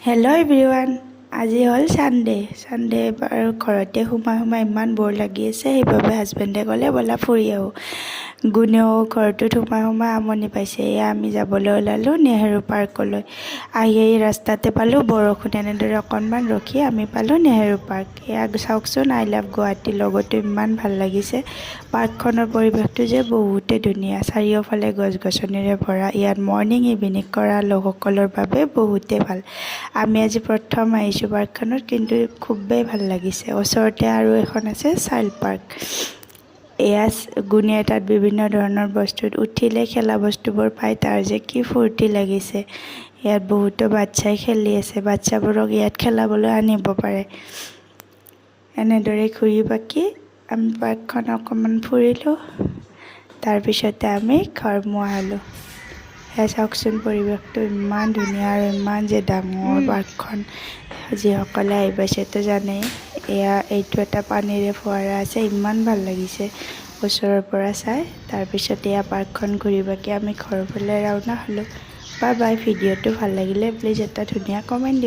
Hello' everyone, আজি হ'ল Sunday আৰু ঘৰতে সোমাই ইমান বৰ লাগি আছে। সেইবাবে হাজবেণ্ডে ক'লে ব'লা ফুৰি আহোঁ। গুণেও ঘৰটোত সোমাই আমনি পাইছে। এয়া আমি যাবলৈ ওলালোঁ নেহেৰু পাৰ্কলৈ। আহি ৰাস্তাতে পালোঁ বৰষুণ। এনেদৰে অকণমান ৰখি আমি পালোঁ নেহেৰু পাৰ্ক। এয়া চাওকচোন, আই লাভ গুৱাহাটীৰ লগতো ইমান ভাল লাগিছে। পাৰ্কখনৰ পৰিৱেশটো যে বহুতেই ধুনীয়া, চাৰিওফালে গছ গছনিৰে ভৰা। ইয়াত মৰ্ণিং ইভিনিং কৰা লোকসকলৰ বাবে বহুতেই ভাল। আমি আজি প্ৰথম আহিছোঁ পাৰ্কখনত, কিন্তু খুবেই ভাল লাগিছে। ওচৰতে আৰু এখন আছে চাইল্ড পাৰ্ক। এয়া গুণে তাত বিভিন্ন ধৰণৰ বস্তুত উঠিলে খেলা বস্তুবোৰ পায়, তাৰ যে কি ফূৰ্তি লাগিছে। ইয়াত বহুতো বাচ্ছাই খেলি আছে। বাচ্ছাবোৰক ইয়াত খেলাবলৈ আনিব পাৰে। এনেদৰে ঘূৰি পাকি আমি পাৰ্কখন অকণমান ফুৰিলোঁ। তাৰপিছতে আমি ঘৰমুৱা হ'লোঁ। এয়া চাওকচোন, পৰিৱেশটো ইমান ধুনীয়া আৰু ইমান যে ডাঙৰ পাৰ্কখন। যিসকলে আহি পাইছেতো জানেই। এইটো এটা পানীৰে ফোৱাৰা আছে, ইমান ভাল লাগিছে ওচৰৰ পৰা চাই। তাৰপিছতে এয়া পাৰ্কখন ঘূৰি পাকি আমি ঘৰৰ ফালে ৰাওনা হ'লোঁ। Bye bye. ভিডিঅ'টো ভাল লাগিলে প্লিজ এটা ধুনীয়া কমেণ্ট দিব।